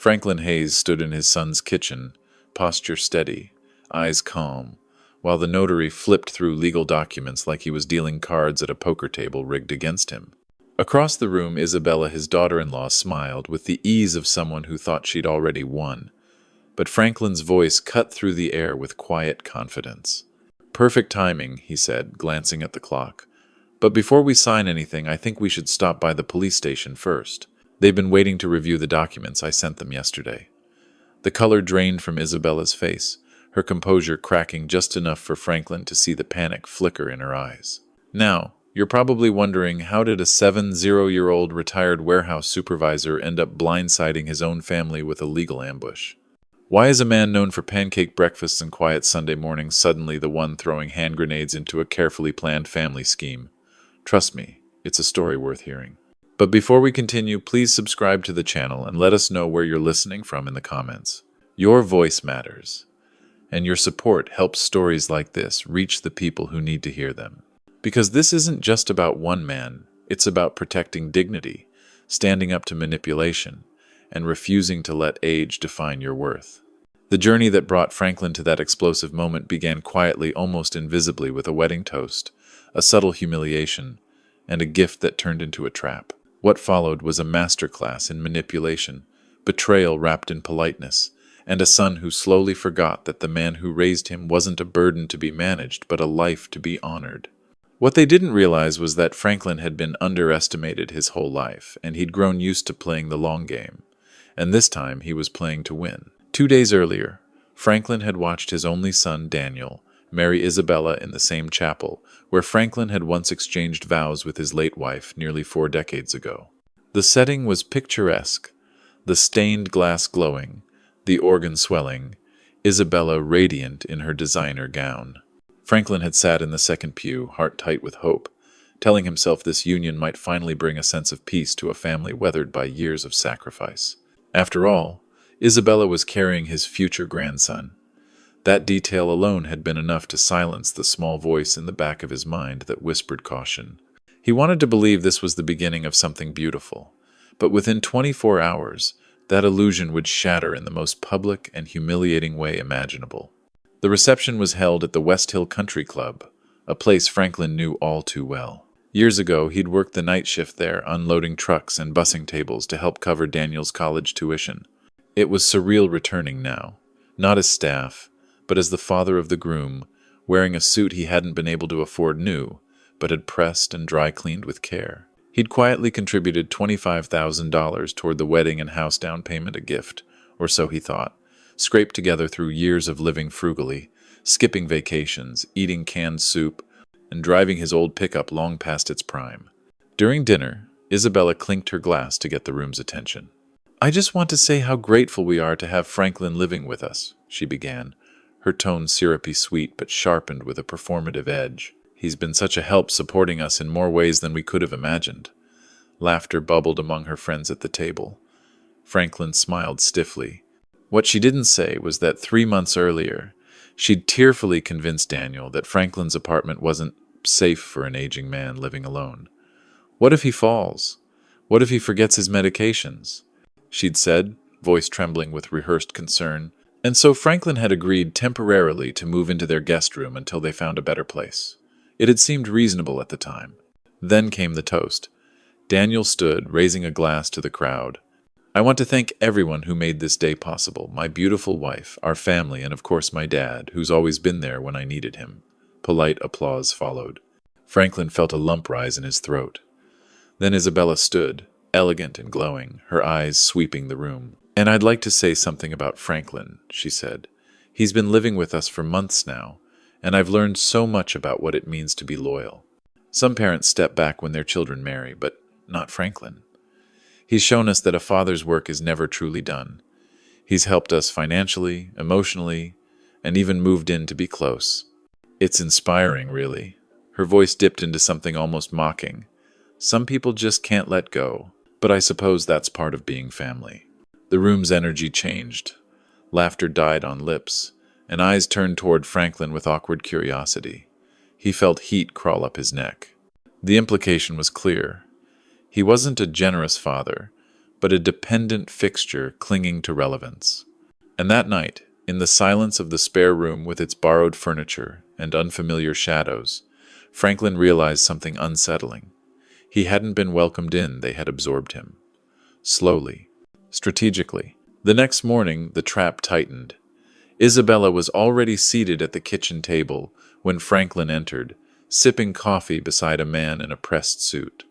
Franklin Hayes stood in his son's kitchen, posture steady, eyes calm, while the notary flipped through legal documents like he was dealing cards at a poker table rigged against him. Across the room, Isabella, his daughter-in-law, smiled with the ease of someone who thought she'd already won. But Franklin's voice cut through the air with quiet confidence. "Perfect timing," he said, glancing at the clock. "But before we sign anything, I think we should stop by the police station first. They've been waiting to review the documents I sent them yesterday." The color drained from Isabella's face, her composure cracking just enough for Franklin to see the panic flicker in her eyes. "Now, you're probably wondering, how did a 70-year-old retired warehouse supervisor end up blindsiding his own family with a legal ambush? Why is a man known for pancake breakfasts and quiet Sunday mornings suddenly the one throwing hand grenades into a carefully planned family scheme? Trust me, it's a story worth hearing. But before we continue, please subscribe to the channel and let us know where you're listening from in the comments. Your voice matters, and your support helps stories like this reach the people who need to hear them. Because this isn't just about one man, it's about protecting dignity, standing up to manipulation, and refusing to let age define your worth. The journey that brought Franklin to that explosive moment began quietly, almost invisibly, with a wedding toast, a subtle humiliation, and a gift that turned into a trap. What followed was a masterclass in manipulation, betrayal wrapped in politeness, and a son who slowly forgot that the man who raised him wasn't a burden to be managed, but a life to be honored. What they didn't realize was that Franklin had been underestimated his whole life, and he'd grown used to playing the long game. And this time he was playing to win. 2 days earlier, Franklin had watched his only son, Daniel, marry Isabella in the same chapel where Franklin had once exchanged vows with his late wife nearly 4 decades ago. The setting was picturesque, the stained glass glowing, the organ swelling, Isabella radiant in her designer gown. Franklin had sat in the second pew, heart tight with hope, telling himself this union might finally bring a sense of peace to a family weathered by years of sacrifice. After all, Isabella was carrying his future grandson. That detail alone had been enough to silence the small voice in the back of his mind that whispered caution. He wanted to believe this was the beginning of something beautiful, but within 24 hours, that illusion would shatter in the most public and humiliating way imaginable. The reception was held at the West Hill Country Club, a place Franklin knew all too well. Years ago, he'd worked the night shift there, unloading trucks and bussing tables to help cover Daniel's college tuition. It was surreal returning now, not as staff, but as the father of the groom, wearing a suit he hadn't been able to afford new, but had pressed and dry-cleaned with care. He'd quietly contributed $25,000 toward the wedding and house down payment, a gift, or so he thought, scraped together through years of living frugally, skipping vacations, eating canned soup, and driving his old pickup long past its prime. During dinner, Isabella clinked her glass to get the room's attention. "I just want to say how grateful we are to have Franklin living with us," she began, her tone syrupy sweet but sharpened with a performative edge. "He's been such a help, supporting us in more ways than we could have imagined." Laughter bubbled among her friends at the table. Franklin smiled stiffly. What she didn't say was that 3 months earlier, she'd tearfully convinced Daniel that Franklin's apartment wasn't safe for an aging man living alone. What if he falls? What if he forgets his medications? She'd said, voice trembling with rehearsed concern. And so Franklin had agreed temporarily to move into their guest room until they found a better place. It had seemed reasonable at the time. Then came the toast. Daniel stood, raising a glass to the crowd. "I want to thank everyone who made this day possible, my beautiful wife, our family, and of course my dad, who's always been there when I needed him." Polite applause followed. Franklin felt a lump rise in his throat. Then Isabella stood, elegant and glowing, her eyes sweeping the room. "And I'd like to say something about Franklin," she said. "He's been living with us for months now, and I've learned so much about what it means to be loyal. Some parents step back when their children marry, but not Franklin. He's shown us that a father's work is never truly done. He's helped us financially, emotionally, and even moved in to be close. It's inspiring, really." Her voice dipped into something almost mocking. "Some people just can't let go, but I suppose that's part of being family." The room's energy changed. Laughter died on lips, and eyes turned toward Franklin with awkward curiosity. He felt heat crawl up his neck. The implication was clear. He wasn't a generous father, but a dependent fixture clinging to relevance. And that night, in the silence of the spare room with its borrowed furniture and unfamiliar shadows, Franklin realized something unsettling. He hadn't been welcomed in, they had absorbed him. Slowly, strategically. The next morning, the trap tightened. Isabella was already seated at the kitchen table when Franklin entered, sipping coffee beside a man in a pressed suit.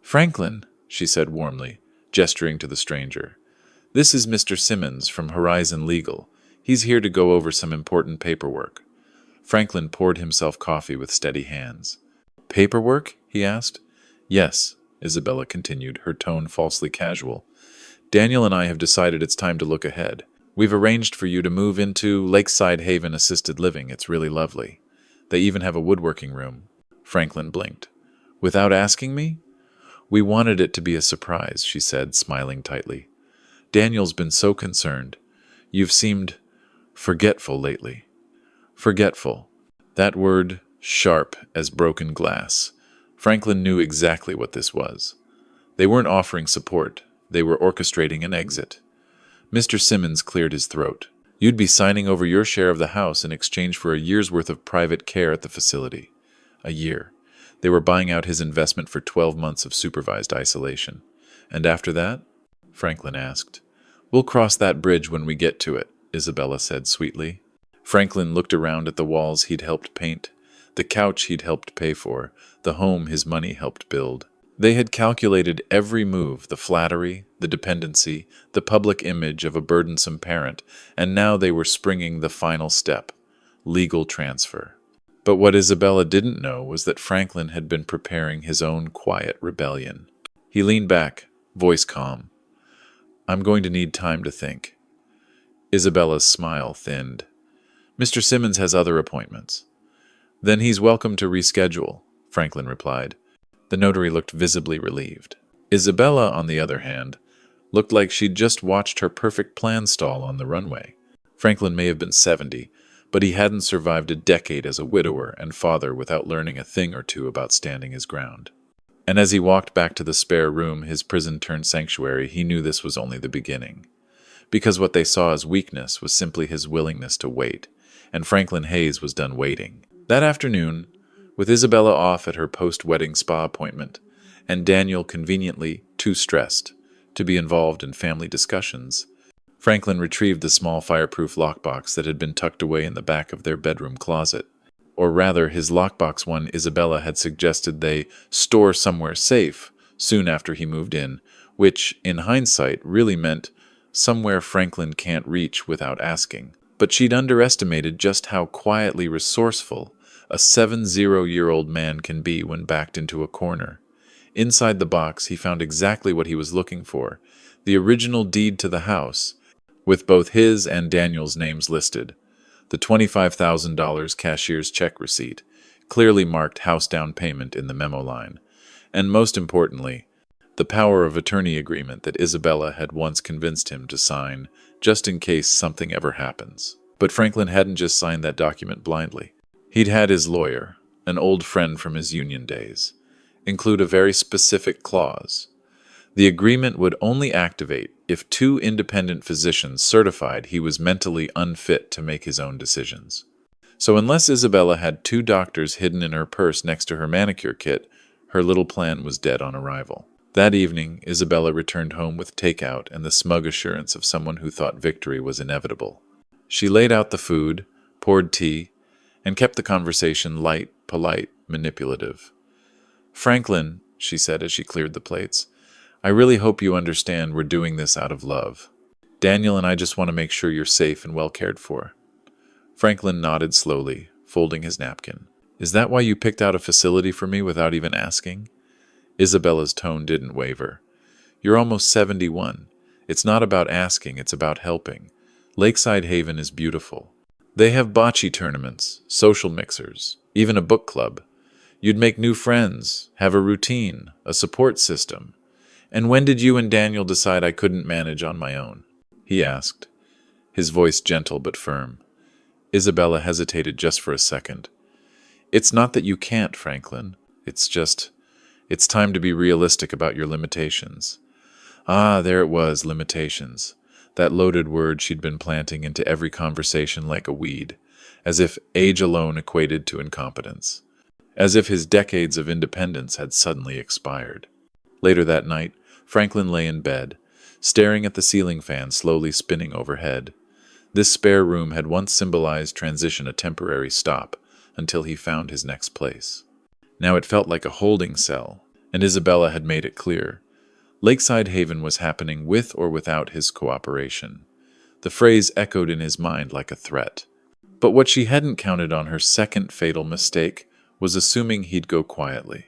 "Franklin," she said warmly, gesturing to the stranger. "This is Mr. Simmons from Horizon Legal. He's here to go over some important paperwork." Franklin poured himself coffee with steady hands. "Paperwork?" he asked. "Yes," Isabella continued, her tone falsely casual. "Daniel and I have decided it's time to look ahead. We've arranged for you to move into Lakeside Haven Assisted Living. It's really lovely. They even have a woodworking room." Franklin blinked. "Without asking me?" "We wanted it to be a surprise," she said, smiling tightly. "Daniel's been so concerned. You've seemed forgetful lately." Forgetful. That word, sharp as broken glass. Franklin knew exactly what this was. They weren't offering support. They were orchestrating an exit. Mr. Simmons cleared his throat. "You'd be signing over your share of the house in exchange for a year's worth of private care at the facility." A year. They were buying out his investment for 12 months of supervised isolation. "And after that?" Franklin asked. "We'll cross that bridge when we get to it," Isabella said sweetly. Franklin looked around at the walls he'd helped paint, the couch he'd helped pay for, the home his money helped build. They had calculated every move, the flattery, the dependency, the public image of a burdensome parent, and now they were springing the final step, legal transfer. But what Isabella didn't know was that Franklin had been preparing his own quiet rebellion. He leaned back, voice calm. "I'm going to need time to think." Isabella's smile thinned. "Mr. Simmons has other appointments." "Then he's welcome to reschedule," Franklin replied. The notary looked visibly relieved. Isabella, on the other hand, looked like she'd just watched her perfect plan stall on the runway. Franklin may have been 70, but he hadn't survived a decade as a widower and father without learning a thing or two about standing his ground. And as he walked back to the spare room, his prison-turned-sanctuary, he knew this was only the beginning. Because what they saw as weakness was simply his willingness to wait, and Franklin Hayes was done waiting. That afternoon, with Isabella off at her post-wedding spa appointment, and Daniel conveniently too stressed to be involved in family discussions, Franklin retrieved the small fireproof lockbox that had been tucked away in the back of their bedroom closet. Or rather, his lockbox one Isabella had suggested they store somewhere safe soon after he moved in, which, in hindsight, really meant somewhere Franklin can't reach without asking. But she'd underestimated just how quietly resourceful a 70-year-old man can be when backed into a corner. Inside the box, he found exactly what he was looking for, the original deed to the house, with both his and Daniel's names listed. The $25,000 cashier's check receipt, clearly marked house down payment in the memo line, and most importantly, the power of attorney agreement that Isabella had once convinced him to sign, just in case something ever happens. But Franklin hadn't just signed that document blindly. He'd had his lawyer, an old friend from his union days, include a very specific clause. The agreement would only activate if 2 independent physicians certified he was mentally unfit to make his own decisions. So unless Isabella had 2 doctors hidden in her purse next to her manicure kit, her little plan was dead on arrival. That evening, Isabella returned home with takeout and the smug assurance of someone who thought victory was inevitable. She laid out the food, poured tea, and kept the conversation light, polite, manipulative. "Franklin," she said as she cleared the plates, "I really hope you understand we're doing this out of love. Daniel and I just want to make sure you're safe and well cared for." Franklin nodded slowly, folding his napkin. "Is that why you picked out a facility for me without even asking?" Isabella's tone didn't waver. "You're almost 71. It's not about asking, it's about helping. Lakeside Haven is beautiful. They have bocce tournaments, social mixers, even a book club. You'd make new friends, have a routine, a support system. And when did you and Daniel decide I couldn't manage on my own?" he asked, his voice gentle but firm. Isabella hesitated just for a second. "It's not that you can't, Franklin. It's time to be realistic about your limitations. Ah, there it was, limitations. That loaded word she'd been planting into every conversation like a weed, as if age alone equated to incompetence, as if his decades of independence had suddenly expired. Later that night, Franklin lay in bed, staring at the ceiling fan slowly spinning overhead. This spare room had once symbolized transition, a temporary stop, until he found his next place. Now it felt like a holding cell, and Isabella had made it clear. Lakeside Haven was happening with or without his cooperation. The phrase echoed in his mind like a threat. But what she hadn't counted on, her second fatal mistake, was assuming he'd go quietly.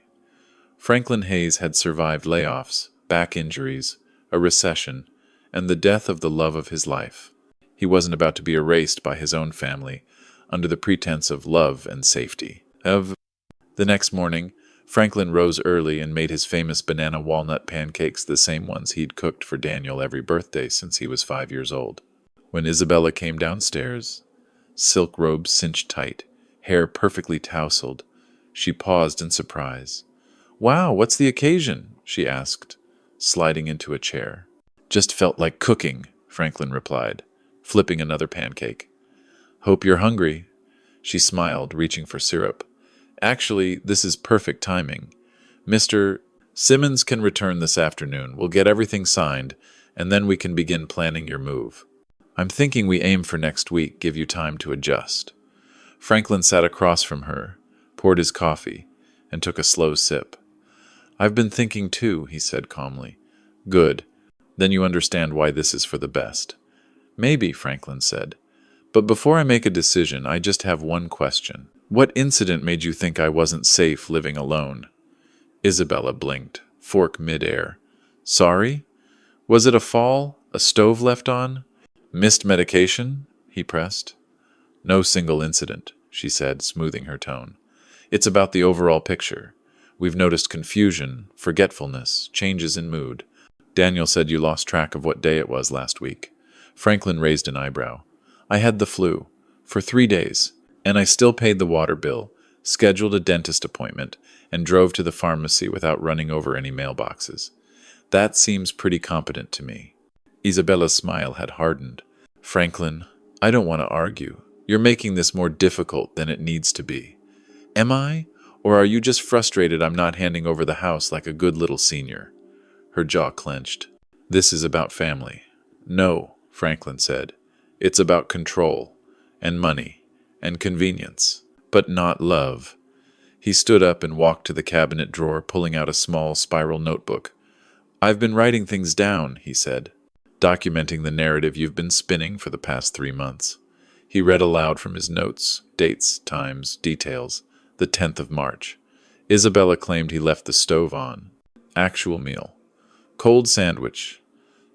Franklin Hayes had survived layoffs, back injuries, a recession, and the death of the love of his life. He wasn't about to be erased by his own family under the pretense of love and safety. The next morning, Franklin rose early and made his famous banana walnut pancakes, the same ones he'd cooked for Daniel every birthday since he was 5 years old. When Isabella came downstairs, silk robe cinched tight, hair perfectly tousled, she paused in surprise. "Wow, what's the occasion?" she asked, sliding into a chair. "Just felt like cooking," Franklin replied, flipping another pancake. "Hope you're hungry." She smiled, reaching for syrup. "Actually, this is perfect timing. Mr. Simmons can return this afternoon. We'll get everything signed, and then we can begin planning your move. I'm thinking we aim for next week, give you time to adjust." Franklin sat across from her, poured his coffee, and took a slow sip. "I've been thinking too," he said calmly. "Good. Then you understand why this is for the best." "Maybe," Franklin said. "But before I make a decision, I just have one question. What incident made you think I wasn't safe living alone?" Isabella blinked, fork midair. "Sorry? Was it a fall? A stove left on? Missed medication?" he pressed. "No single incident," she said, smoothing her tone. "It's about the overall picture. We've noticed confusion, forgetfulness, changes in mood. Daniel said you lost track of what day it was last week." Franklin raised an eyebrow. "I had the flu. For 3 days. And I still paid the water bill, scheduled a dentist appointment, and drove to the pharmacy without running over any mailboxes. That seems pretty competent to me." Isabella's smile had hardened. "Franklin, I don't want to argue. You're making this more difficult than it needs to be. Am I? Or are you just frustrated I'm not handing over the house like a good little senior?" Her jaw clenched. "This is about family." "No," Franklin said. "It's about control, and money, and convenience, but not love." He stood up and walked to the cabinet drawer, pulling out a small spiral notebook. "I've been writing things down," he said, "documenting the narrative you've been spinning for the past 3 months. He read aloud from his notes, dates, times, details. The 10th of March. Isabella claimed he left the stove on. Actual meal. Cold sandwich.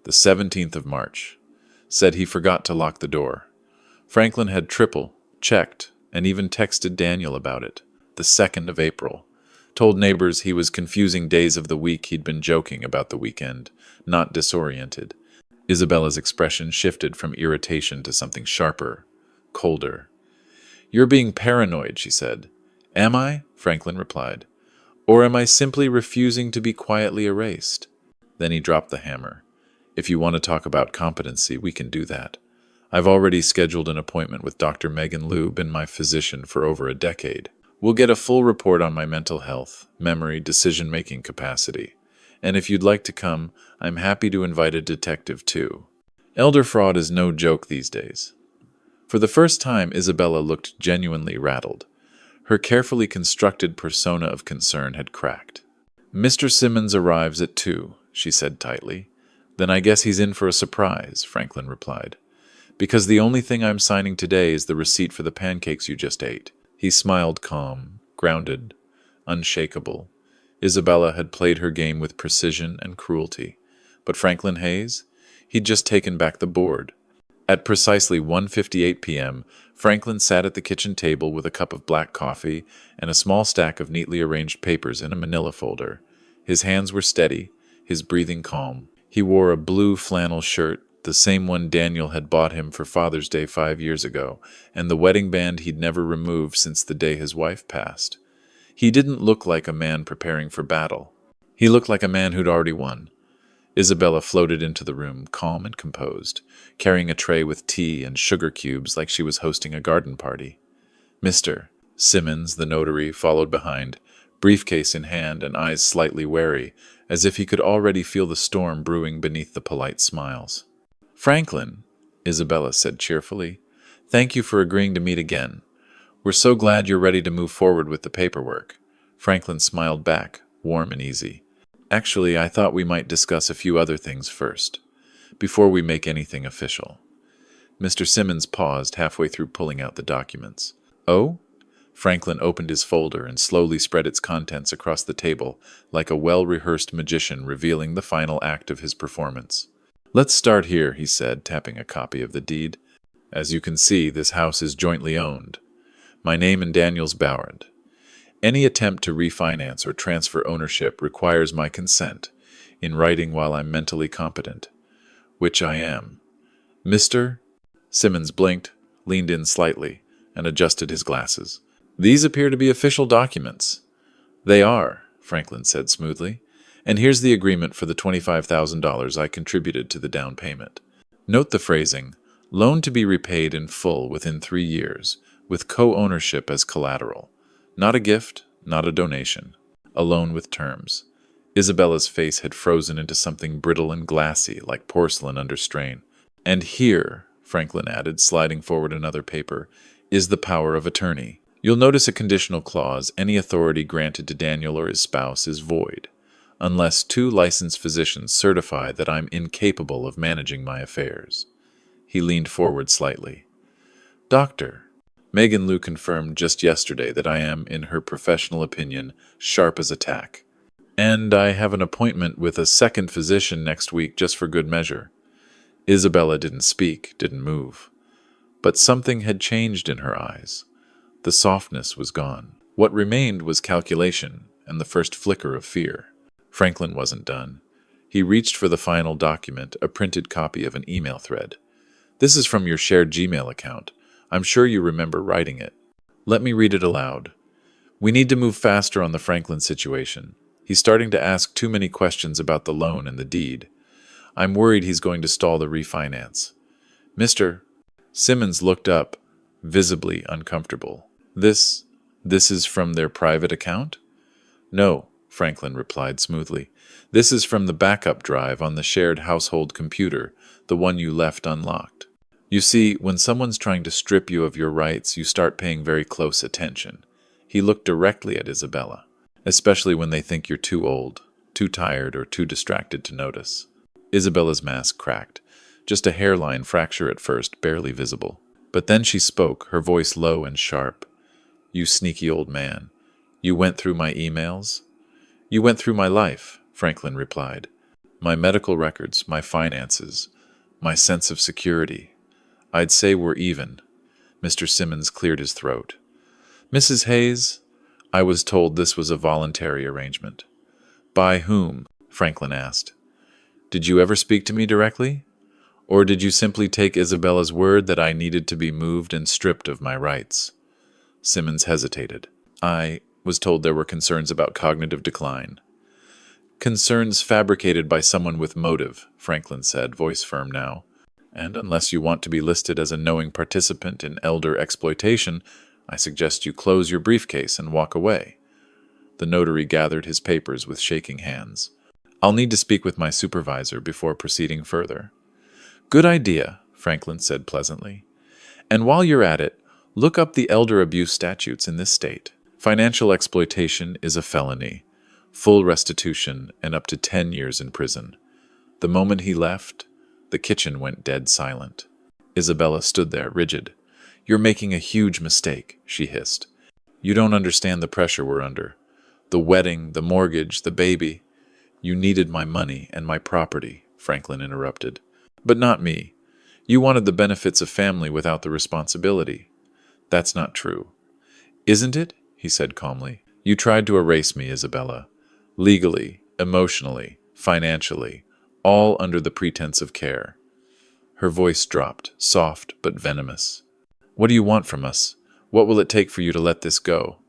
The 17th of March. Said he forgot to lock the door. Franklin had checked, and even texted Daniel about it. The 2nd of April. Told neighbors he was confusing days of the week. He'd been joking about the weekend, not disoriented. Isabella's expression shifted from irritation to something sharper, colder. "You're being paranoid," she said. "Am I?" Franklin replied. "Or am I simply refusing to be quietly erased?" Then he dropped the hammer. "If you want to talk about competency, we can do that. I've already scheduled an appointment with Dr. Megan Lube, been my physician for over a decade. We'll get a full report on my mental health, memory, decision-making capacity. And if you'd like to come, I'm happy to invite a detective too. Elder fraud is no joke these days." For the first time, Isabella looked genuinely rattled. Her carefully constructed persona of concern had cracked. "Mr. Simmons arrives at 2, she said tightly. "Then I guess he's in for a surprise," Franklin replied. "Because the only thing I'm signing today is the receipt for the pancakes you just ate." He smiled, calm, grounded, unshakable. Isabella had played her game with precision and cruelty. But Franklin Hayes? He'd just taken back the board. At precisely 1:58 p.m., Franklin sat at the kitchen table with a cup of black coffee and a small stack of neatly arranged papers in a manila folder. His hands were steady, his breathing calm. He wore a blue flannel shirt, the same one Daniel had bought him for Father's Day 5 years ago, and the wedding band he'd never removed since the day his wife passed. He didn't look like a man preparing for battle. He looked like a man who'd already won. Isabella floated into the room, calm and composed, carrying a tray with tea and sugar cubes like she was hosting a garden party. Mr. Simmons, the notary, followed behind, briefcase in hand and eyes slightly wary, as if he could already feel the storm brewing beneath the polite smiles. "Franklin," Isabella said cheerfully, "thank you for agreeing to meet again. We're so glad you're ready to move forward with the paperwork." Franklin smiled back, warm and easy. "Actually, I thought we might discuss a few other things first, before we make anything official." Mr. Simmons paused halfway through pulling out the documents. "Oh?" Franklin opened his folder and slowly spread its contents across the table like a well-rehearsed magician revealing the final act of his performance. "Let's start here," he said, tapping a copy of the deed. "As you can see, this house is jointly owned. My name and Daniel's Boward. Any attempt to refinance or transfer ownership requires my consent, in writing while I'm mentally competent, which I am. Mr. Simmons blinked, leaned in slightly, and adjusted his glasses. "These appear to be official documents." "They are," Franklin said smoothly. "And here's the agreement for the $25,000 I contributed to the down payment. Note the phrasing, loan to be repaid in full within 3 years, with co-ownership as collateral. Not a gift, not a donation. A loan with terms." Isabella's face had frozen into something brittle and glassy, like porcelain under strain. "And here," Franklin added, sliding forward another paper, "is the power of attorney. You'll notice a conditional clause: any authority granted to Daniel or his spouse is void, unless 2 licensed physicians certify that I'm incapable of managing my affairs." He leaned forward slightly. "Doctor, Megan Lou confirmed just yesterday that I am, in her professional opinion, sharp as a tack. And I have an appointment with a second physician next week just for good measure." Isabella didn't speak, didn't move. But something had changed in her eyes. The softness was gone. What remained was calculation and the first flicker of fear. Franklin wasn't done. He reached for the final document, a printed copy of an email thread. "This is from your shared Gmail account. I'm sure you remember writing it. Let me read it aloud. We need to move faster on the Franklin situation. He's starting to ask too many questions about the loan and the deed. I'm worried he's going to stall the refinance. Mr. Simmons looked up, visibly uncomfortable. This is from their private account?" "No," Franklin replied smoothly. "This is from the backup drive on the shared household computer, the one you left unlocked. You see, when someone's trying to strip you of your rights, you start paying very close attention." He looked directly at Isabella. "Especially when they think you're too old, too tired, or too distracted to notice." Isabella's mask cracked. Just a hairline fracture at first, barely visible. But then she spoke, her voice low and sharp. "You sneaky old man. You went through my emails?" "You went through my life," Franklin replied. "My medical records, my finances, my sense of security. I'd say we're even." Mr. Simmons cleared his throat. "Mrs. Hayes, I was told this was a voluntary arrangement." "By whom?" Franklin asked. "Did you ever speak to me directly? Or did you simply take Isabella's word that I needed to be moved and stripped of my rights?" Simmons hesitated. "I was told there were concerns about cognitive decline." "Concerns fabricated by someone with motive," Franklin said, voice firm now. "And unless you want to be listed as a knowing participant in elder exploitation, I suggest you close your briefcase and walk away." The notary gathered his papers with shaking hands. "I'll need to speak with my supervisor before proceeding further." "Good idea," Franklin said pleasantly. "And while you're at it, look up the elder abuse statutes in this state. Financial exploitation is a felony, full restitution, and up to 10 years in prison." The moment he left, the kitchen went dead silent. Isabella stood there, rigid. "You're making a huge mistake," she hissed. "You don't understand the pressure we're under. The wedding, the mortgage, the baby." "You needed my money and my property," Franklin interrupted. "But not me. You wanted the benefits of family without the responsibility." "That's not true." "Isn't it?" he said calmly. "You tried to erase me, Isabella. Legally, emotionally, financially, all under the pretense of care." Her voice dropped, soft but venomous. "What do you want from us? What will it take for you to let this go?"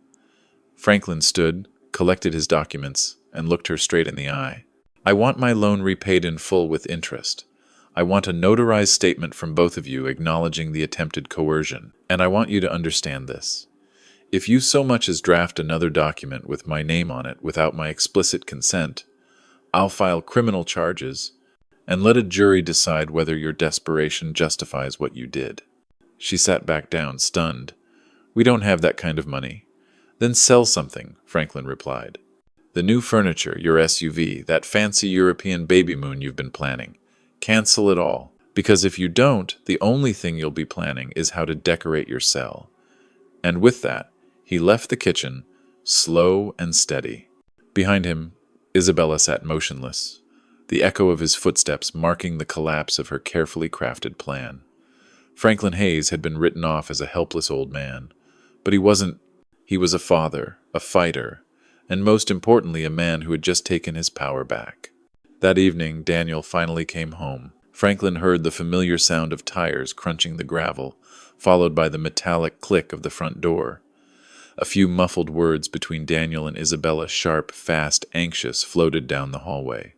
Franklin stood, collected his documents, and looked her straight in the eye. I want my loan repaid in full with interest. I want a notarized statement from both of you acknowledging the attempted coercion, and I want you to understand this. If you so much as draft another document with my name on it without my explicit consent, I'll file criminal charges and let a jury decide whether your desperation justifies what you did." She sat back down, stunned. "We don't have that kind of money." "Then sell something," Franklin replied. "The new furniture, your SUV, that fancy European baby moon you've been planning. Cancel it all. Because if you don't, the only thing you'll be planning is how to decorate your cell." And with that, he left the kitchen, slow and steady. Behind him, Isabella sat motionless, the echo of his footsteps marking the collapse of her carefully crafted plan. Franklin Hayes had been written off as a helpless old man, but he wasn't. He was a father, a fighter, and most importantly, a man who had just taken his power back. That evening, Daniel finally came home. Franklin heard the familiar sound of tires crunching the gravel, followed by the metallic click of the front door. A few muffled words between Daniel and Isabella, sharp, fast, anxious, floated down the hallway.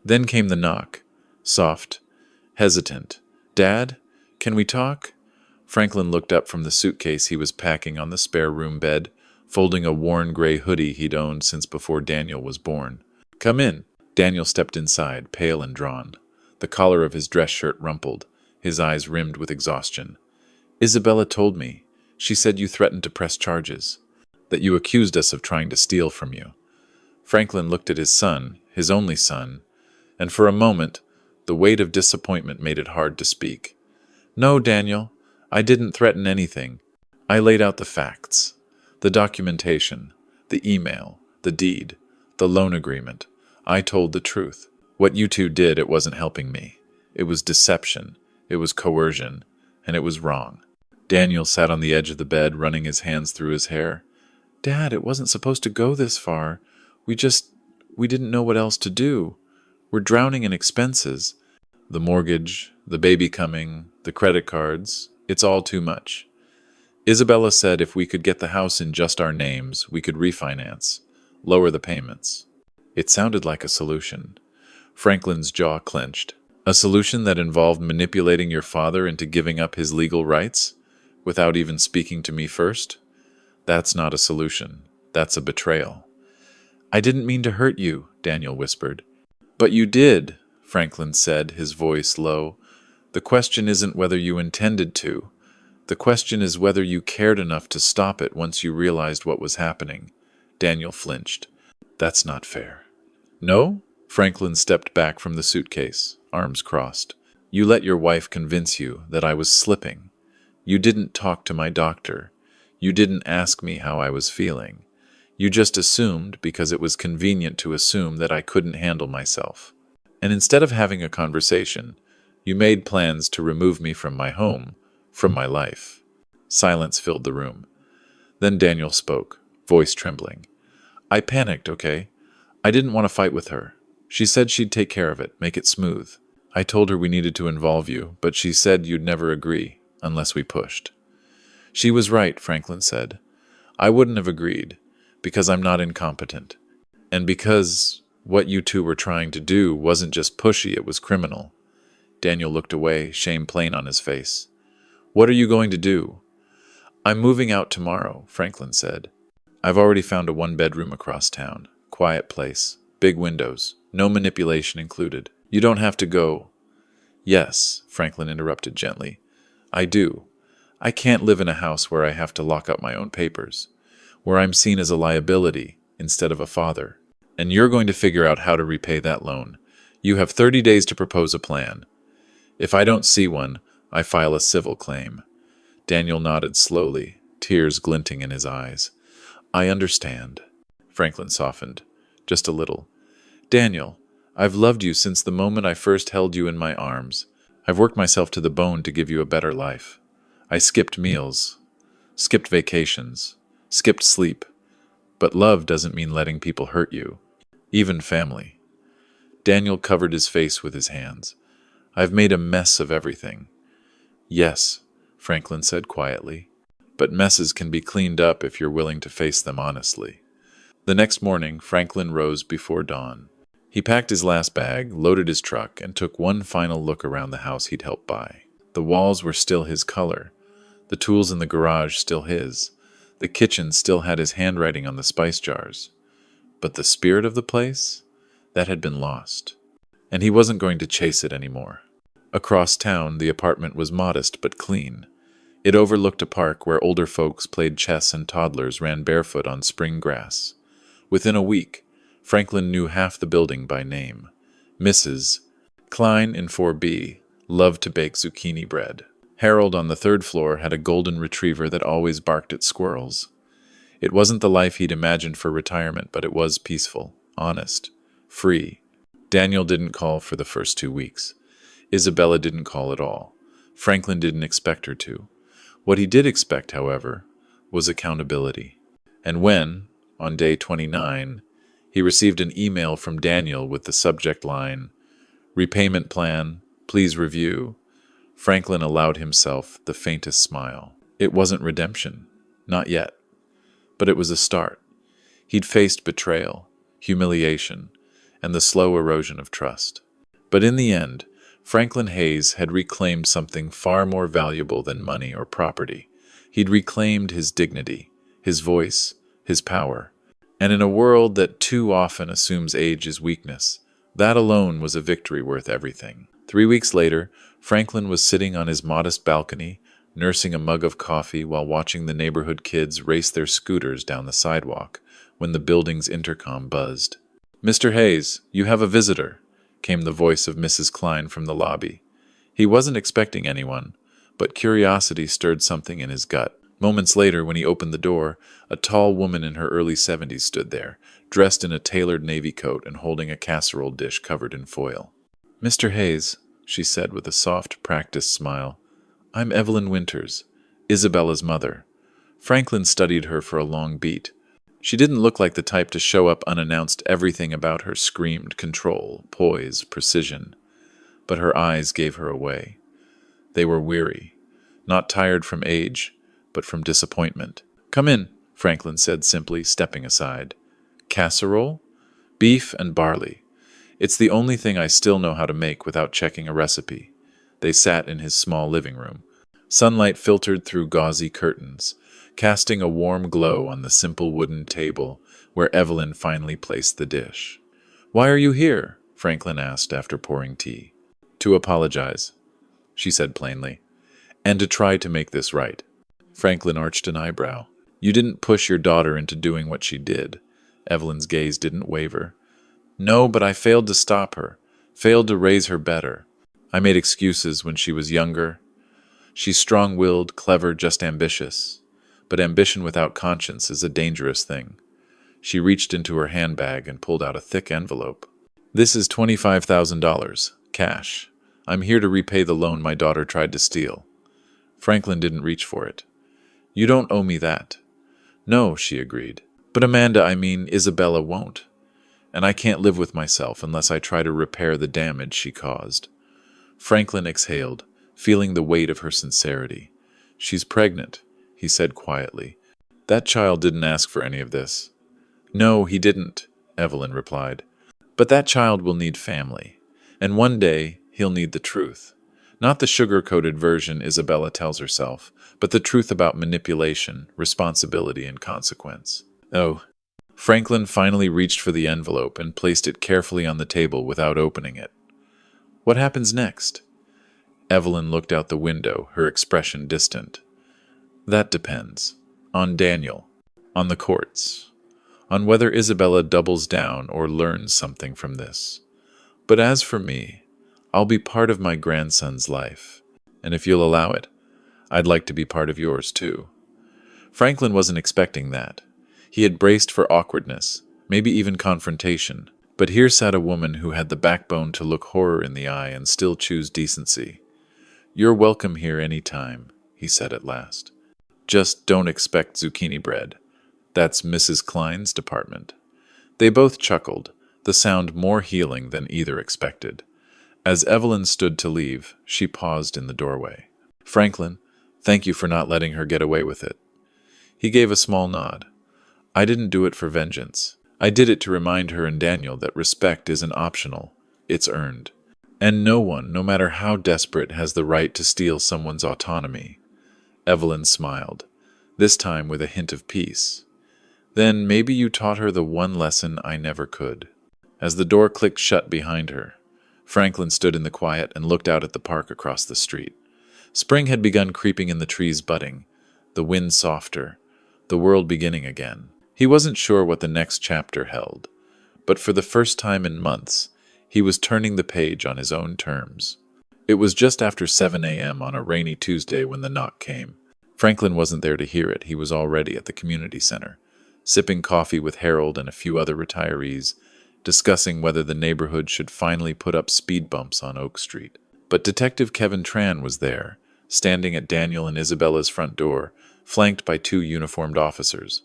Then came the knock, soft, hesitant. "Dad, can we talk?" Franklin looked up from the suitcase he was packing on the spare room bed, folding a worn gray hoodie he'd owned since before Daniel was born. "Come in." Daniel stepped inside, pale and drawn. The collar of his dress shirt rumpled, his eyes rimmed with exhaustion. "Isabella told me. She said you threatened to press charges, that you accused us of trying to steal from you." Franklin looked at his son, his only son, and for a moment, the weight of disappointment made it hard to speak. "No, Daniel, I didn't threaten anything. I laid out the facts, the documentation, the email, the deed, the loan agreement. I told the truth. What you two did, it wasn't helping me. It was deception, it was coercion, and it was wrong." Daniel sat on the edge of the bed, running his hands through his hair. "Dad, it wasn't supposed to go this far. We didn't know what else to do. We're drowning in expenses. The mortgage, the baby coming, the credit cards, it's all too much. Isabella said if we could get the house in just our names, we could refinance, lower the payments." It sounded like a solution. Franklin's jaw clenched. "A solution that involved manipulating your father into giving up his legal rights, without even speaking to me first? That's not a solution. That's a betrayal." "I didn't mean to hurt you," Daniel whispered. "But you did," Franklin said, his voice low. "The question isn't whether you intended to. The question is whether you cared enough to stop it once you realized what was happening." Daniel flinched. "That's not fair." "No?" Franklin stepped back from the suitcase, arms crossed. "You let your wife convince you that I was slipping. You didn't talk to my doctor. You didn't ask me how I was feeling. You just assumed, because it was convenient to assume, that I couldn't handle myself. And instead of having a conversation, you made plans to remove me from my home, from my life." Silence filled the room. Then Daniel spoke, voice trembling. "I panicked, okay? I didn't want to fight with her. She said she'd take care of it, make it smooth. I told her we needed to involve you, but she said you'd never agree, unless we pushed." "She was right," Franklin said. "I wouldn't have agreed, because I'm not incompetent. And because what you two were trying to do wasn't just pushy, it was criminal." Daniel looked away, shame plain on his face. "What are you going to do?" "I'm moving out tomorrow," Franklin said. "I've already found a one-bedroom across town. Quiet place, big windows, no manipulation included. You don't have to go." "Yes," Franklin interrupted gently. "I do. I can't live in a house where I have to lock up my own papers, where I'm seen as a liability instead of a father. And you're going to figure out how to repay that loan. You have 30 days to propose a plan. If I don't see one, I file a civil claim." Daniel nodded slowly, tears glinting in his eyes. "I understand." Franklin softened, just a little. "Daniel, I've loved you since the moment I first held you in my arms. I've worked myself to the bone to give you a better life. I skipped meals, skipped vacations, skipped sleep. But love doesn't mean letting people hurt you, even family." Daniel covered his face with his hands. "I've made a mess of everything." "Yes," Franklin said quietly, "but messes can be cleaned up if you're willing to face them honestly." The next morning, Franklin rose before dawn. He packed his last bag, loaded his truck, and took one final look around the house he'd helped buy. The walls were still his color, the tools in the garage still his, the kitchen still had his handwriting on the spice jars. But the spirit of the place? That had been lost. And he wasn't going to chase it anymore. Across town, the apartment was modest but clean. It overlooked a park where older folks played chess and toddlers ran barefoot on spring grass. Within a week, Franklin knew half the building by name. Mrs. Klein in 4B loved to bake zucchini bread. Harold on the third floor had a golden retriever that always barked at squirrels. It wasn't the life he'd imagined for retirement, but it was peaceful, honest, free. Daniel didn't call for the first 2 weeks. Isabella didn't call at all. Franklin didn't expect her to. What he did expect, however, was accountability. And when, on day 29, he received an email from Daniel with the subject line, "Repayment plan, please review," Franklin allowed himself the faintest smile. It wasn't redemption. Not yet. But it was a start. He'd faced betrayal, humiliation, and the slow erosion of trust. But in the end, Franklin Hayes had reclaimed something far more valuable than money or property. He'd reclaimed his dignity, his voice, his power. And in a world that too often assumes age is weakness, that alone was a victory worth everything. 3 weeks later, Franklin was sitting on his modest balcony, nursing a mug of coffee while watching the neighborhood kids race their scooters down the sidewalk, when the building's intercom buzzed. "Mr. Hayes, you have a visitor," came the voice of Mrs. Klein from the lobby. He wasn't expecting anyone, but curiosity stirred something in his gut. Moments later, when he opened the door, a tall woman in her early 70s stood there, dressed in a tailored navy coat and holding a casserole dish covered in foil. "Mr. Hayes," she said with a soft, practiced smile, "I'm Evelyn Winters, Isabella's mother." Franklin studied her for a long beat. She didn't look like the type to show up unannounced. Everything about her screamed control, poise, precision. But her eyes gave her away. They were weary, not tired from age, but from disappointment. "Come in," Franklin said simply, stepping aside. "Casserole? Beef and barley. It's the only thing I still know how to make without checking a recipe." They sat in his small living room. Sunlight filtered through gauzy curtains, casting a warm glow on the simple wooden table where Evelyn finally placed the dish. "Why are you here?" Franklin asked after pouring tea. "To apologize," she said plainly, "and to try to make this right." Franklin arched an eyebrow. "You didn't push your daughter into doing what she did." Evelyn's gaze didn't waver. "No, but I failed to stop her, failed to raise her better. I made excuses when she was younger. She's strong-willed, clever, just ambitious. But ambition without conscience is a dangerous thing." She reached into her handbag and pulled out a thick envelope. "This is $25,000, cash. I'm here to repay the loan my daughter tried to steal." Franklin didn't reach for it. "You don't owe me that." "No," she agreed. "But Isabella won't. And I can't live with myself unless I try to repair the damage she caused." Franklin exhaled, feeling the weight of her sincerity. "She's pregnant," he said quietly. "That child didn't ask for any of this." "No, he didn't," Evelyn replied. "But that child will need family. And one day, he'll need the truth. Not the sugar-coated version Isabella tells herself, but the truth about manipulation, responsibility, and consequence." "Oh." Franklin finally reached for the envelope and placed it carefully on the table without opening it. "What happens next?" Evelyn looked out the window, her expression distant. "That depends. On Daniel. On the courts. On whether Isabella doubles down or learns something from this. But as for me, I'll be part of my grandson's life. And if you'll allow it, I'd like to be part of yours too." Franklin wasn't expecting that. He had braced for awkwardness, maybe even confrontation. But here sat a woman who had the backbone to look horror in the eye and still choose decency. "You're welcome here any time," he said at last. "Just don't expect zucchini bread. That's Mrs. Klein's department." They both chuckled, the sound more healing than either expected. As Evelyn stood to leave, she paused in the doorway. "Franklin, thank you for not letting her get away with it." He gave a small nod. "I didn't do it for vengeance. I did it to remind her and Daniel that respect isn't optional, it's earned. And no one, no matter how desperate, has the right to steal someone's autonomy. Evelyn smiled, this time with a hint of peace. Then maybe you taught her the one lesson I never could. As the door clicked shut behind her, Franklin stood in the quiet and looked out at the park across the street. Spring had begun creeping in the trees budding, the wind softer, the world beginning again. He wasn't sure what the next chapter held, but for the first time in months, he was turning the page on his own terms. It was just after 7 a.m. on a rainy Tuesday when the knock came. Franklin wasn't there to hear it. He was already at the community center, sipping coffee with Harold and a few other retirees, discussing whether the neighborhood should finally put up speed bumps on Oak Street. But Detective Kevin Tran was there, standing at Daniel and Isabella's front door, flanked by 2 uniformed officers.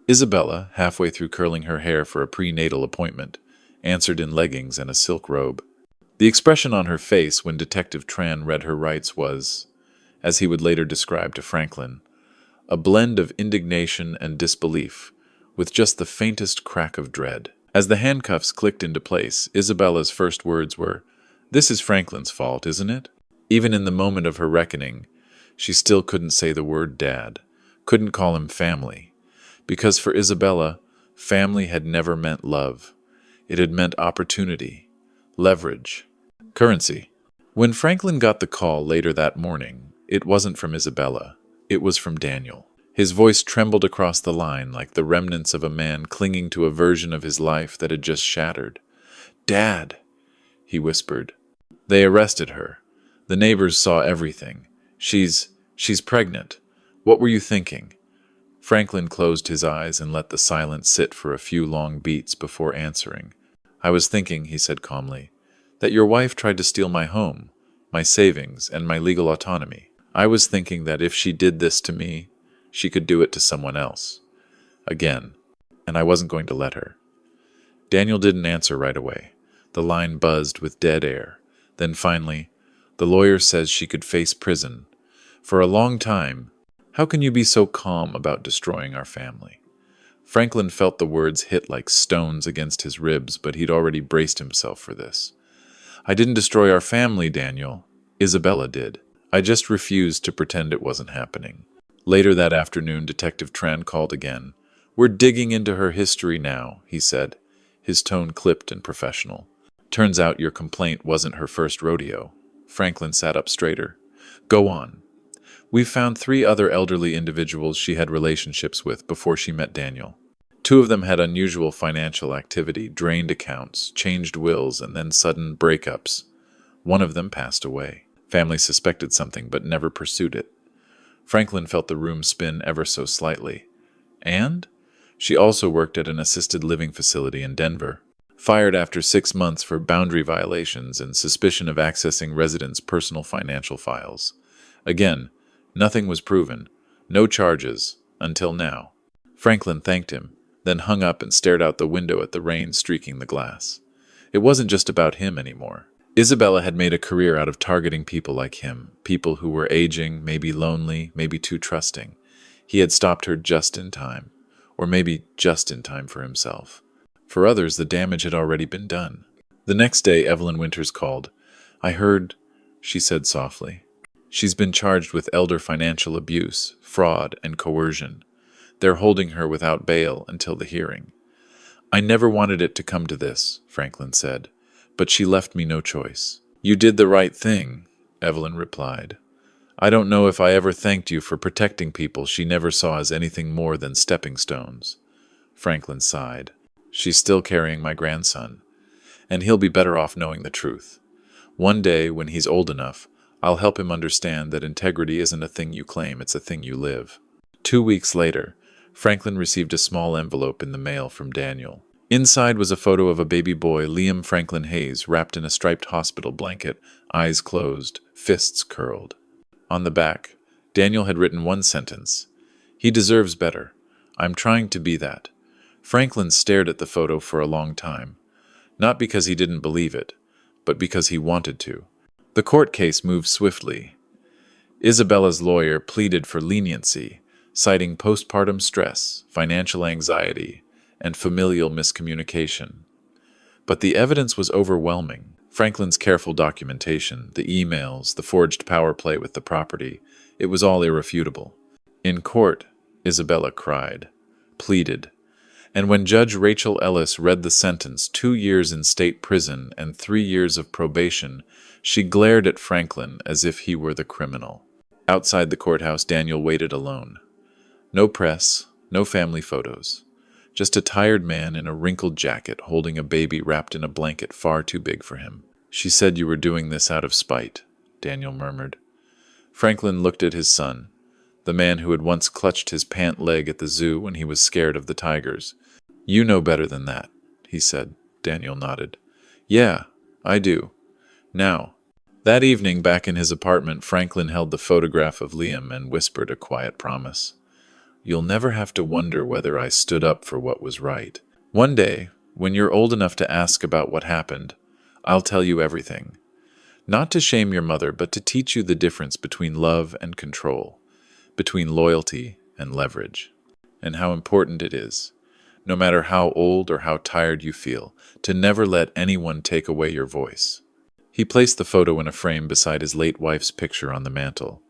Isabella, halfway through curling her hair for a prenatal appointment, answered in leggings and a silk robe. The expression on her face when Detective Tran read her rights was, as he would later describe to Franklin, a blend of indignation and disbelief, with just the faintest crack of dread. As the handcuffs clicked into place, Isabella's first words were, "This is Franklin's fault, isn't it?" Even in the moment of her reckoning, she still couldn't say the word dad, couldn't call him family, because for Isabella, family had never meant love. It had meant opportunity, leverage, currency. When Franklin got the call later that morning, it wasn't from Isabella, it was from Daniel. His voice trembled across the line like the remnants of a man clinging to a version of his life that had just shattered. "Dad," he whispered. "They arrested her. The neighbors saw everything. She's pregnant. What were you thinking?" Franklin closed his eyes and let the silence sit for a few long beats before answering. "I was thinking," he said calmly, "that your wife tried to steal my home, my savings, and my legal autonomy. I was thinking that if she did this to me, she could do it to someone else. Again. And I wasn't going to let her." Daniel didn't answer right away. The line buzzed with dead air. Then finally, "The lawyer says she could face prison. For a long time. How can you be so calm about destroying our family?" Franklin felt the words hit like stones against his ribs, but he'd already braced himself for this. "I didn't destroy our family, Daniel. Isabella did. I just refused to pretend it wasn't happening." Later that afternoon, Detective Tran called again. "We're digging into her history now," he said, his tone clipped and professional. "Turns out your complaint wasn't her first rodeo." Franklin sat up straighter. "Go on." "We've found 3 other elderly individuals she had relationships with before she met Daniel. 2 of them had unusual financial activity, drained accounts, changed wills, and then sudden breakups. One of them passed away. Family suspected something but never pursued it." Franklin felt the room spin ever so slightly. "And? She also worked at an assisted living facility in Denver. Fired after 6 months for boundary violations and suspicion of accessing residents' personal financial files. Again, nothing was proven. No charges. Until now." Franklin thanked him, then hung up and stared out the window at the rain streaking the glass. It wasn't just about him anymore. Isabella had made a career out of targeting people like him, people who were aging, maybe lonely, maybe too trusting. He had stopped her just in time, or maybe just in time for himself. For others, the damage had already been done. The next day, Evelyn Winters called. "I heard," she said softly. "She's been charged with elder financial abuse, fraud, and coercion. They're holding her without bail until the hearing." "I never wanted it to come to this," Franklin said. "But she left me no choice." "You did the right thing," Evelyn replied. "I don't know if I ever thanked you for protecting people she never saw as anything more than stepping stones." Franklin sighed. "She's still carrying my grandson, and he'll be better off knowing the truth. One day, when he's old enough, I'll help him understand that integrity isn't a thing you claim, it's a thing you live." 2 weeks later, Franklin received a small envelope in the mail from Daniel. Inside was a photo of a baby boy, Liam Franklin Hayes, wrapped in a striped hospital blanket, eyes closed, fists curled. On the back, Daniel had written one sentence. "He deserves better. I'm trying to be that." Franklin stared at the photo for a long time, not because he didn't believe it, but because he wanted to. The court case moved swiftly. Isabella's lawyer pleaded for leniency, citing postpartum stress, financial anxiety, and familial miscommunication. But the evidence was overwhelming. Franklin's careful documentation, the emails, the forged power play with the property, it was all irrefutable. In court, Isabella cried, pleaded, and when Judge Rachel Ellis read the sentence, 2 years in state prison and 3 years of probation, she glared at Franklin as if he were the criminal. Outside the courthouse, Daniel waited alone. No press, no family photos. Just a tired man in a wrinkled jacket holding a baby wrapped in a blanket far too big for him. She said you were doing this out of spite, Daniel murmured. Franklin looked at his son, the man who had once clutched his pant leg at the zoo when he was scared of the tigers. You know better than that, he said. Daniel nodded. Yeah, I do. Now. That evening, back in his apartment, Franklin held the photograph of Liam and whispered a quiet promise. You'll never have to wonder whether I stood up for what was right. One day, when you're old enough to ask about what happened, I'll tell you everything. Not to shame your mother, but to teach you the difference between love and control, between loyalty and leverage, and how important it is, no matter how old or how tired you feel, to never let anyone take away your voice. He placed the photo in a frame beside his late wife's picture on the mantel.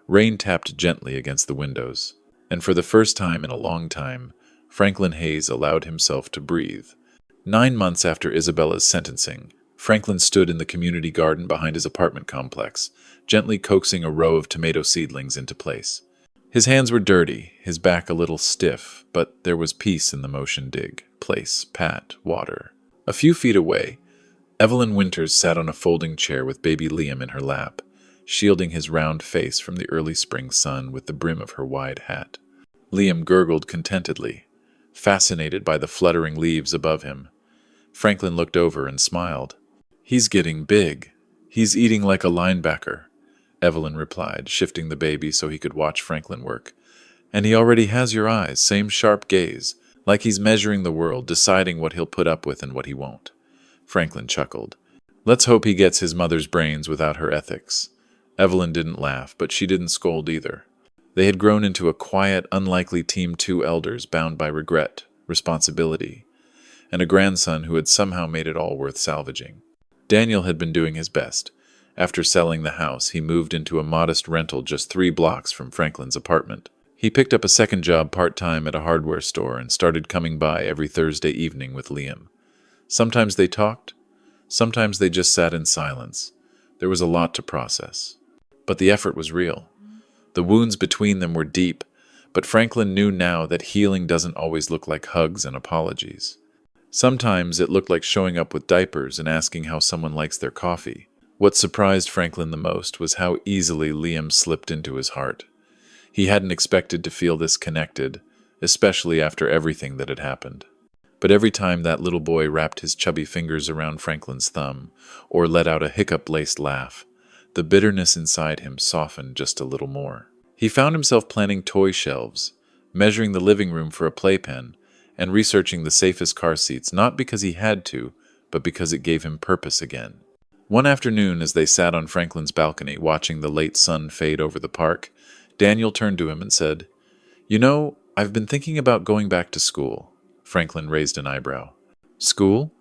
Rain tapped gently against the windows, and for the first time in a long time, Franklin Hayes allowed himself to breathe. 9 months after Isabella's sentencing, Franklin stood in the community garden behind his apartment complex, gently coaxing a row of tomato seedlings into place. His hands were dirty, his back a little stiff, but there was peace in the motion. Dig, place, pat, water. A few feet away, Evelyn Winters sat on a folding chair with baby Liam in her lap, shielding his round face from the early spring sun with the brim of her wide hat. Liam gurgled contentedly, fascinated by the fluttering leaves above him. Franklin looked over and smiled. He's getting big. He's eating like a linebacker, Evelyn replied, shifting the baby so he could watch Franklin work. And he already has your eyes, same sharp gaze, like he's measuring the world, deciding what he'll put up with and what he won't. Franklin chuckled. Let's hope he gets his mother's brains without her ethics. Evelyn didn't laugh, but she didn't scold either. They had grown into a quiet, unlikely team, 2 elders bound by regret, responsibility, and a grandson who had somehow made it all worth salvaging. Daniel had been doing his best. After selling the house, he moved into a modest rental just 3 blocks from Franklin's apartment. He picked up a second job part-time at a hardware store and started coming by every Thursday evening with Liam. Sometimes they talked, sometimes they just sat in silence. There was a lot to process. But the effort was real. The wounds between them were deep, but Franklin knew now that healing doesn't always look like hugs and apologies. Sometimes it looked like showing up with diapers and asking how someone likes their coffee. What surprised Franklin the most was how easily Liam slipped into his heart. He hadn't expected to feel this connected, especially after everything that had happened. But every time that little boy wrapped his chubby fingers around Franklin's thumb, or let out a hiccup-laced laugh, the bitterness inside him softened just a little more. He found himself planning toy shelves, measuring the living room for a playpen, and researching the safest car seats, not because he had to, but because it gave him purpose again. One afternoon, as they sat on Franklin's balcony watching the late sun fade over the park, Daniel turned to him and said, You know, I've been thinking about going back to school. Franklin raised an eyebrow. School?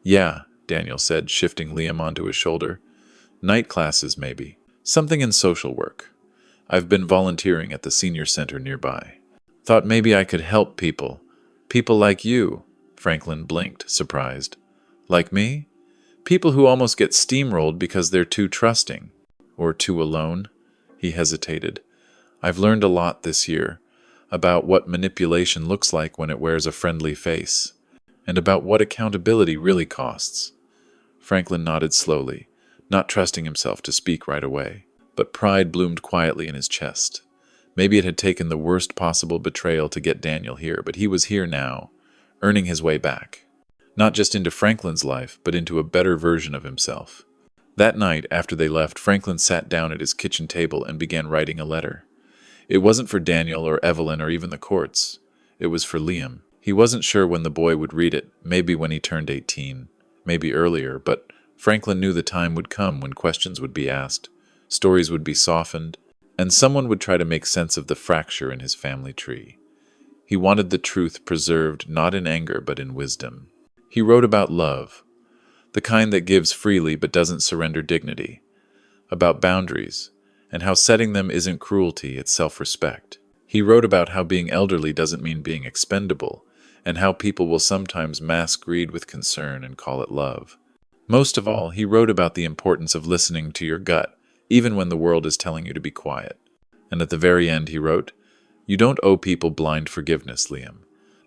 Yeah, Daniel said, shifting Liam onto his shoulder. Night classes, maybe. Something in social work. I've been volunteering at the senior center nearby. Thought maybe I could help people. People like you. Franklin blinked, surprised. Like me? People who almost get steamrolled because they're too trusting. Or too alone. He hesitated. I've learned a lot this year. About what manipulation looks like when it wears a friendly face. And about what accountability really costs. Franklin nodded slowly, not trusting himself to speak right away. But pride bloomed quietly in his chest. Maybe it had taken the worst possible betrayal to get Daniel here, but he was here now, earning his way back. Not just into Franklin's life, but into a better version of himself. That night, after they left, Franklin sat down at his kitchen table and began writing a letter. It wasn't for Daniel or Evelyn or even the courts. It was for Liam. He wasn't sure when the boy would read it, maybe when he turned 18, maybe earlier, but Franklin knew the time would come when questions would be asked, stories would be softened, and someone would try to make sense of the fracture in his family tree. He wanted the truth preserved not in anger but in wisdom. He wrote about love, the kind that gives freely but doesn't surrender dignity, about boundaries, and how setting them isn't cruelty, it's self-respect. He wrote about how being elderly doesn't mean being expendable, and how people will sometimes mask greed with concern and call it love. Most of all, he wrote about the importance of listening to your gut, even when the world is telling you to be quiet. And at the very end, he wrote, "You don't owe people blind forgiveness, Liam.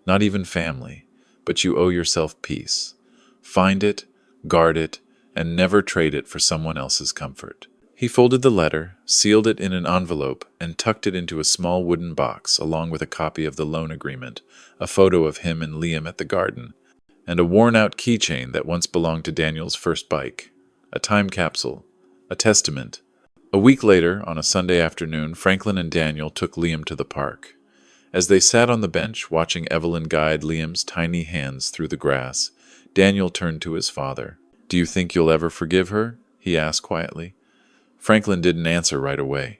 Not even family. But you owe yourself peace. Find it, guard it, and never trade it for someone else's comfort." He folded the letter, sealed it in an envelope, and tucked it into a small wooden box, along with a copy of the loan agreement, a photo of him and Liam at the garden, and a worn-out keychain that once belonged to Daniel's first bike. A time capsule. A testament. A week later, on a Sunday afternoon, Franklin and Daniel took Liam to the park. As they sat on the bench, watching Evelyn guide Liam's tiny hands through the grass, Daniel turned to his father. "Do you think you'll ever forgive her?" he asked quietly. Franklin didn't answer right away.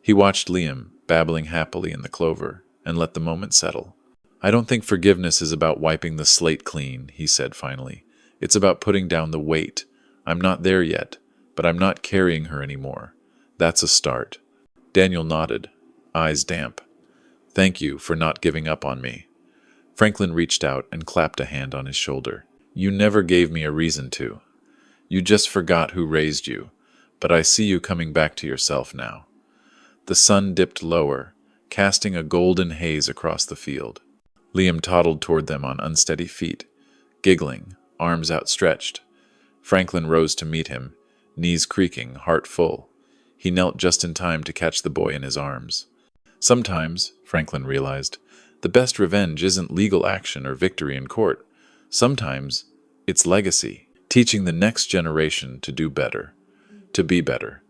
He watched Liam, babbling happily in the clover, and let the moment settle. "I don't think forgiveness is about wiping the slate clean," he said finally. "It's about putting down the weight. I'm not there yet, but I'm not carrying her anymore. That's a start." Daniel nodded, eyes damp. "Thank you for not giving up on me." Franklin reached out and clapped a hand on his shoulder. "You never gave me a reason to. You just forgot who raised you. But I see you coming back to yourself now." The sun dipped lower, casting a golden haze across the field. Liam toddled toward them on unsteady feet, giggling, arms outstretched. Franklin rose to meet him, knees creaking, heart full. He knelt just in time to catch the boy in his arms. Sometimes, Franklin realized, the best revenge isn't legal action or victory in court. Sometimes, it's legacy, teaching the next generation to do better, to be better,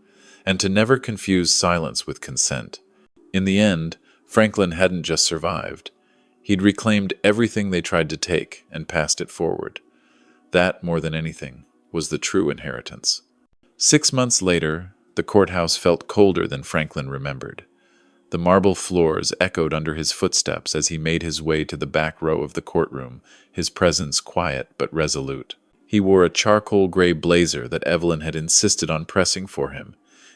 and to never confuse silence with consent. In the end, Franklin hadn't just survived. He'd reclaimed everything they tried to take and passed it forward. That, more than anything, was the true inheritance. 6 months later, the courthouse felt colder than Franklin remembered. The marble floors echoed under his footsteps as he made his way to the back row of the courtroom, his presence quiet but resolute. He wore a charcoal gray blazer that Evelyn had insisted on pressing for him,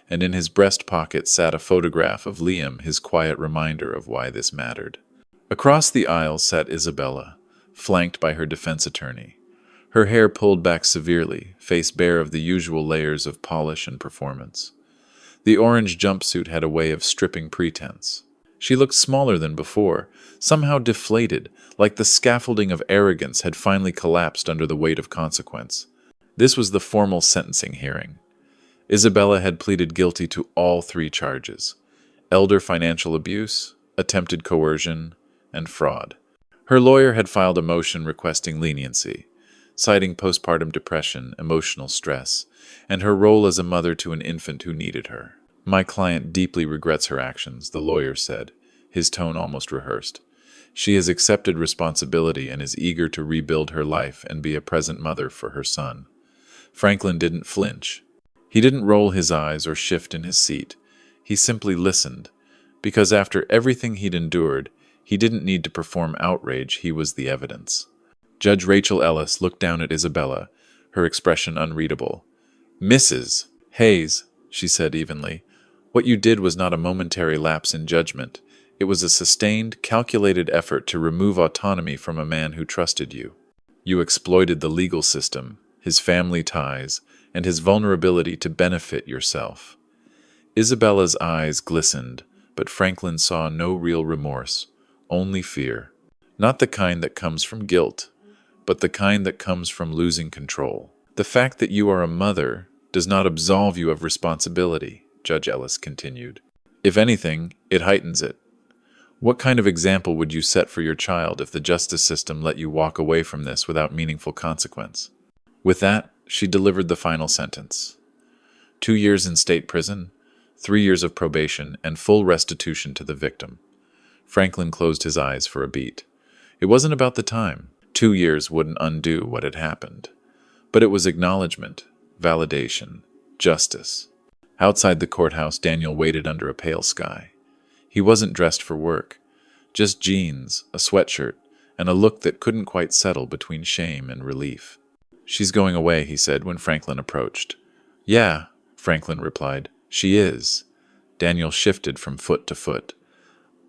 and in his breast pocket sat a photograph of Liam, his quiet reminder of why this mattered. Across the aisle sat Isabella, flanked by her defense attorney. Her hair pulled back severely, face bare of the usual layers of polish and performance. The orange jumpsuit had a way of stripping pretense. She looked smaller than before, somehow deflated, like the scaffolding of arrogance had finally collapsed under the weight of consequence. This was the formal sentencing hearing. Isabella had pleaded guilty to all 3 charges: elder financial abuse, attempted coercion, and fraud. Her lawyer had filed a motion requesting leniency, citing postpartum depression, emotional stress, and her role as a mother to an infant who needed her. "My client deeply regrets her actions," the lawyer said, his tone almost rehearsed. "She has accepted responsibility and is eager to rebuild her life and be a present mother for her son." Franklin didn't flinch. He didn't roll his eyes or shift in his seat. He simply listened, because after everything he'd endured, he didn't need to perform outrage, he was the evidence. Judge Rachel Ellis looked down at Isabella, her expression unreadable. "Mrs. Hayes," she said evenly, "what you did was not a momentary lapse in judgment. It was a sustained, calculated effort to remove autonomy from a man who trusted you. You exploited the legal system, his family ties, and his vulnerability to benefit yourself." Isabella's eyes glistened, but Franklin saw no real remorse, only fear. Not the kind that comes from guilt, but the kind that comes from losing control. "The fact that you are a mother does not absolve you of responsibility," Judge Ellis continued. "If anything, it heightens it. What kind of example would you set for your child if the justice system let you walk away from this without meaningful consequence?" With that, she delivered the final sentence. 2 years in state prison, 3 years of probation, and full restitution to the victim. Franklin closed his eyes for a beat. It wasn't about the time. 2 years wouldn't undo what had happened. But it was acknowledgement, validation, justice. Outside the courthouse, Daniel waited under a pale sky. He wasn't dressed for work. Just jeans, a sweatshirt, and a look that couldn't quite settle between shame and relief. "She's going away," he said when Franklin approached. "Yeah," Franklin replied. "She is." Daniel shifted from foot to foot.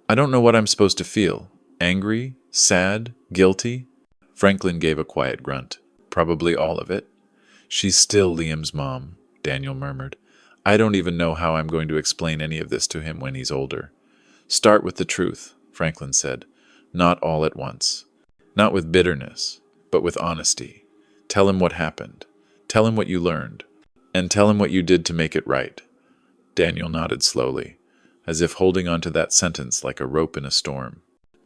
"I don't know what I'm supposed to feel. Angry? Sad? Guilty?" Franklin gave a quiet grunt. "Probably all of it." "She's still Liam's mom," Daniel murmured. "I don't even know how I'm going to explain any of this to him when he's older." "Start with the truth," Franklin said. "Not all at once. Not with bitterness, but with honesty. Tell him what happened. Tell him what you learned. And tell him what you did to make it right." Daniel nodded slowly, as if holding on to that sentence like a rope in a storm.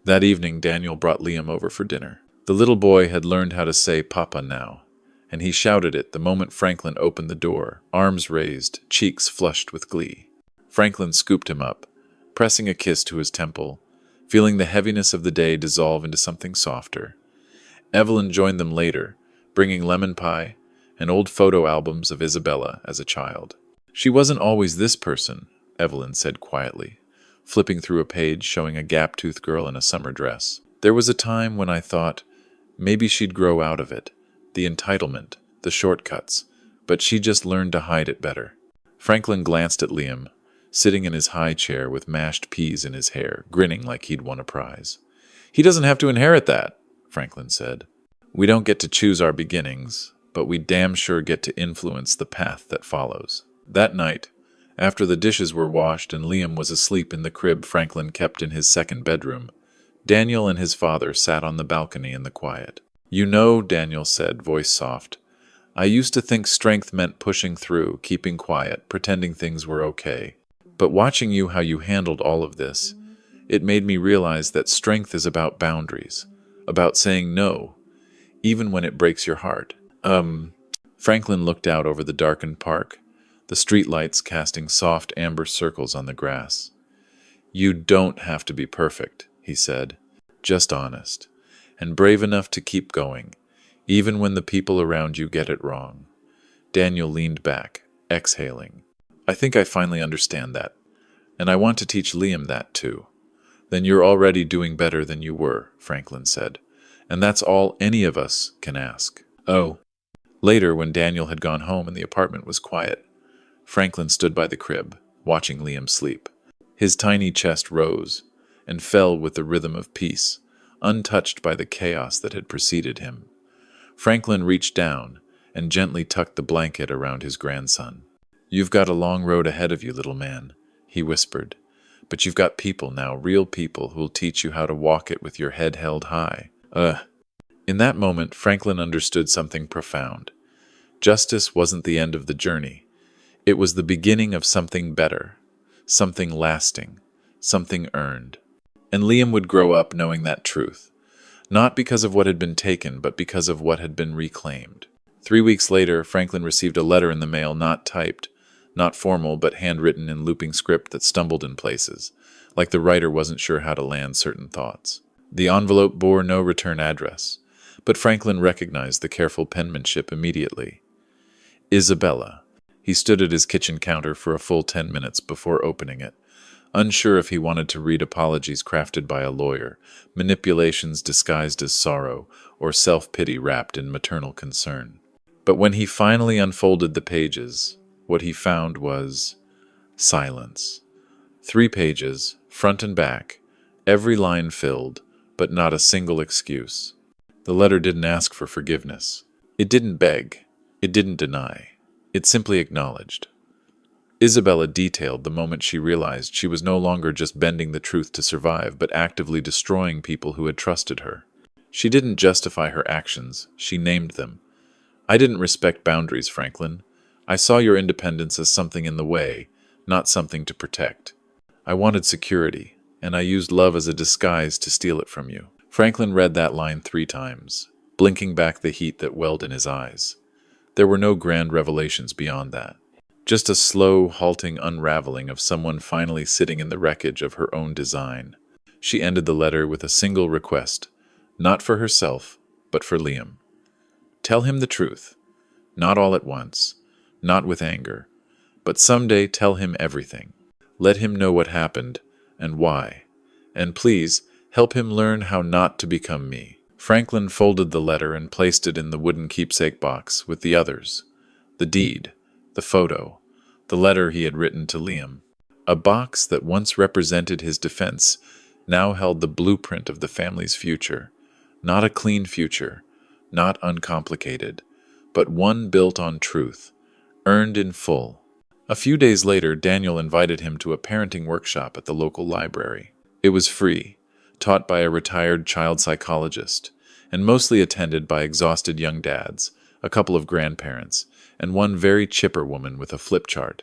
That evening, Daniel brought Liam over for dinner. The little boy had learned how to say "Papa" now, and he shouted it the moment Franklin opened the door, arms raised, cheeks flushed with glee. Franklin scooped him up, pressing a kiss to his temple, feeling the heaviness of the day dissolve into something softer. Evelyn joined them later, bringing lemon pie and old photo albums of Isabella as a child. "She wasn't always this person," Evelyn said quietly, flipping through a page showing a gap-toothed girl in a summer dress. "There was a time when I thought maybe she'd grow out of it, the entitlement, the shortcuts, but she just learned to hide it better." Franklin glanced at Liam, sitting in his high chair with mashed peas in his hair, grinning like he'd won a prize. "He doesn't have to inherit that," Franklin said. "We don't get to choose our beginnings, but we damn sure get to influence the path that follows." That night, after the dishes were washed and Liam was asleep in the crib Franklin kept in his second bedroom, Daniel and his father sat on the balcony in the quiet. "You know," Daniel said, voice soft, "I used to think strength meant pushing through, keeping quiet, pretending things were okay. But watching you how you handled all of this, it made me realize that strength is about boundaries, about saying no, even when it breaks your heart." Franklin looked out over the darkened park, the streetlights casting soft amber circles on the grass. "You don't have to be perfect," he said, "just honest, and brave enough to keep going, even when the people around you get it wrong." Daniel leaned back, exhaling. "I think I finally understand that, and I want to teach Liam that too." "Then you're already doing better than you were," Franklin said, "and that's all any of us can ask." "Oh." Later, when Daniel had gone home and the apartment was quiet, Franklin stood by the crib, watching Liam sleep. His tiny chest rose and fell with the rhythm of peace, untouched by the chaos that had preceded him. Franklin reached down and gently tucked the blanket around his grandson. "You've got a long road ahead of you, little man," he whispered, "but you've got people now, real people, who'll teach you how to walk it with your head held high." In that moment, Franklin understood something profound. Justice wasn't the end of the journey. It was the beginning of something better, something lasting, something earned. And Liam would grow up knowing that truth, not because of what had been taken, but because of what had been reclaimed. 3 weeks later, Franklin received a letter in the mail, not typed, not formal, but handwritten in looping script that stumbled in places, like the writer wasn't sure how to land certain thoughts. The envelope bore no return address, but Franklin recognized the careful penmanship immediately. Isabella. He stood at his kitchen counter for a full 10 minutes before opening it, unsure if he wanted to read apologies crafted by a lawyer, manipulations disguised as sorrow, or self-pity wrapped in maternal concern. But when he finally unfolded the pages, what he found was silence. 3 pages, front and back, every line filled, but not a single excuse. The letter didn't ask for forgiveness. It didn't beg. It didn't deny. It simply acknowledged. Isabella detailed the moment she realized she was no longer just bending the truth to survive, but actively destroying people who had trusted her. She didn't justify her actions, she named them. "I didn't respect boundaries, Franklin. I saw your independence as something in the way, not something to protect. I wanted security, and I used love as a disguise to steal it from you." Franklin read that line 3 times, blinking back the heat that welled in his eyes. There were no grand revelations beyond that. Just a slow, halting unraveling of someone finally sitting in the wreckage of her own design. She ended the letter with a single request, not for herself, but for Liam. Tell him the truth, not all at once, not with anger, but someday tell him everything. Let him know what happened and why. And please, Help him learn how not to become me. Franklin folded the letter and placed it in the wooden keepsake box with the others. The deed, the photo, the letter he had written to Liam. A box that once represented his defense now held the blueprint of the family's future. Not a clean future, not uncomplicated, but one built on truth, earned in full. A few days later, Daniel invited him to a parenting workshop at the local library. It was free, taught by a retired child psychologist, and mostly attended by exhausted young dads, a couple of grandparents, and one very chipper woman with a flip chart.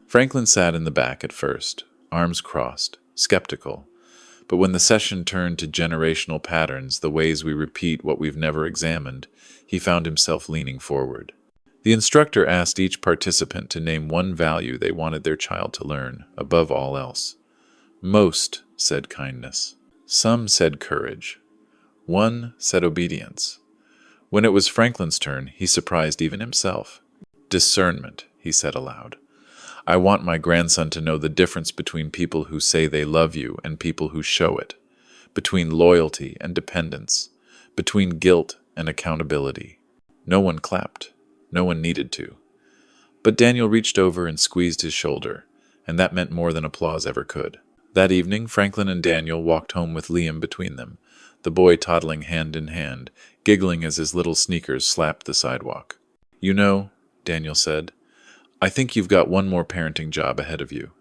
Franklin sat in the back at first, arms crossed, skeptical. But when the session turned to generational patterns, the ways we repeat what we've never examined, he found himself leaning forward. The instructor asked each participant to name one value they wanted their child to learn, above all else. Most said kindness. Some said courage. One said obedience. When it was Franklin's turn, he surprised even himself. Discernment, he said aloud. I want my grandson to know the difference between people who say they love you and people who show it, between loyalty and dependence, between guilt and accountability. No one clapped. No one needed to. But Daniel reached over and squeezed his shoulder, and that meant more than applause ever could. That evening, Franklin and Daniel walked home with Liam between them, the boy toddling hand in hand, giggling as his little sneakers slapped the sidewalk. You know, Daniel said, I think you've got one more parenting job ahead of you.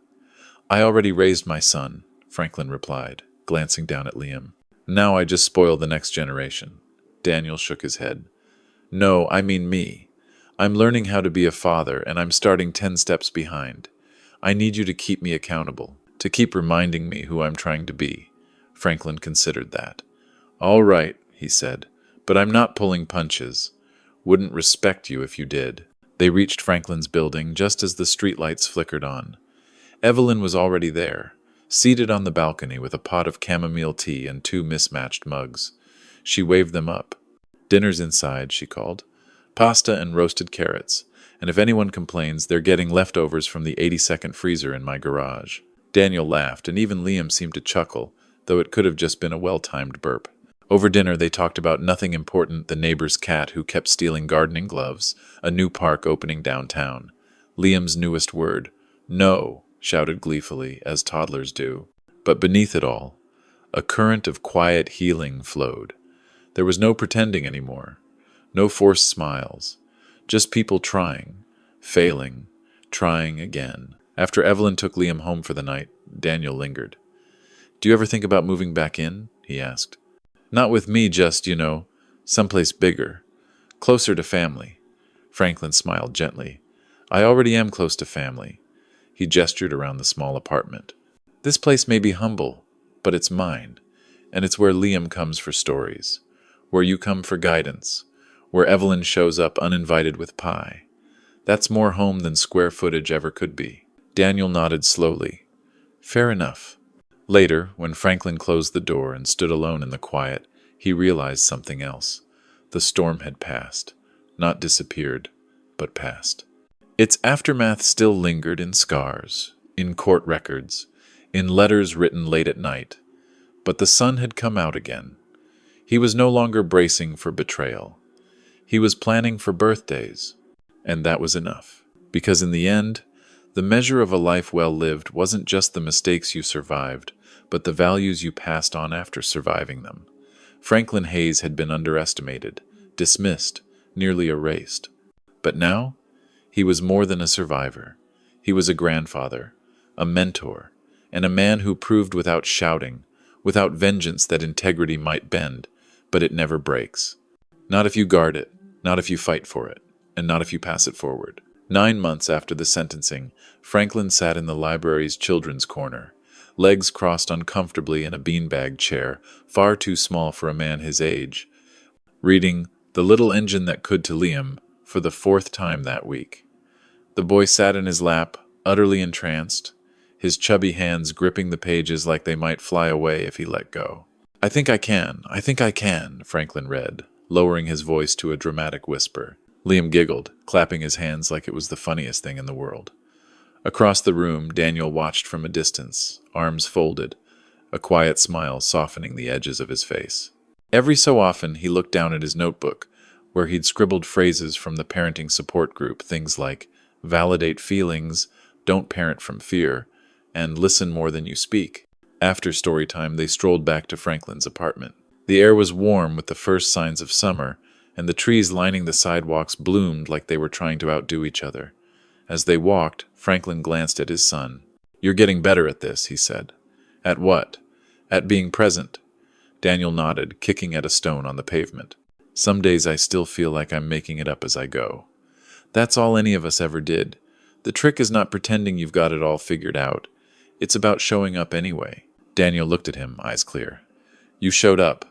I already raised my son, Franklin replied, glancing down at Liam. Now I just spoil the next generation. Daniel shook his head. No, I mean me. I'm learning how to be a father, and I'm starting 10 steps behind. I need you to keep me accountable, to keep reminding me who I'm trying to be. Franklin considered that. All right, he said, but I'm not pulling punches. Wouldn't respect you if you did. They reached Franklin's building just as the streetlights flickered on. Evelyn was already there, seated on the balcony with a pot of chamomile tea and 2 mismatched mugs. She waved them up. Dinner's inside, she called. Pasta and roasted carrots, and if anyone complains, they're getting leftovers from the 80-second freezer in my garage. Daniel laughed, and even Liam seemed to chuckle, though it could have just been a well-timed burp. Over dinner, they talked about nothing important, the neighbor's cat who kept stealing gardening gloves, a new park opening downtown. Liam's newest word, no, shouted gleefully, as toddlers do. But beneath it all, a current of quiet healing flowed. There was no pretending anymore. No forced smiles. Just people trying, failing, trying again. After Evelyn took Liam home for the night, Daniel lingered. Do you ever think about moving back in? He asked. Not with me, just, someplace bigger. Closer to family. Franklin smiled gently. I already am close to family. He gestured around the small apartment. This place may be humble, but it's mine. And it's where Liam comes for stories. Where you come for guidance. Where Evelyn shows up uninvited with pie. That's more home than square footage ever could be. Daniel nodded slowly. Fair enough. Later, when Franklin closed the door and stood alone in the quiet, he realized something else. The storm had passed. Not disappeared, but passed. Its aftermath still lingered in scars, in court records, in letters written late at night. But the sun had come out again. He was no longer bracing for betrayal. He was planning for birthdays. And that was enough. Because in the end, the measure of a life well lived wasn't just the mistakes you survived, but the values you passed on after surviving them. Franklin Hayes had been underestimated, dismissed, nearly erased. But now, he was more than a survivor. He was a grandfather, a mentor, and a man who proved without shouting, without vengeance, that integrity might bend, but it never breaks. Not if you guard it, not if you fight for it, and not if you pass it forward. 9 months after the sentencing, Franklin sat in the library's children's corner, legs crossed uncomfortably in a beanbag chair, far too small for a man his age, reading The Little Engine That Could to Liam for the 4th time that week. The boy sat in his lap, utterly entranced, his chubby hands gripping the pages like they might fly away if he let go. I think I can, Franklin read, lowering his voice to a dramatic whisper. Liam giggled, clapping his hands like it was the funniest thing in the world. Across the room, Daniel watched from a distance, arms folded, a quiet smile softening the edges of his face. Every so often, he looked down at his notebook, where he'd scribbled phrases from the parenting support group, things like validate feelings, don't parent from fear, and listen more than you speak. After story time, they strolled back to Franklin's apartment. The air was warm with the first signs of summer, and the trees lining the sidewalks bloomed like they were trying to outdo each other. As they walked, Franklin glanced at his son. "You're getting better at this," he said. "At what?" "At being present." Daniel nodded, kicking at a stone on the pavement. "Some days I still feel like I'm making it up as I go." That's all any of us ever did. The trick is not pretending you've got it all figured out. It's about showing up anyway. Daniel looked at him, eyes clear. "You showed up,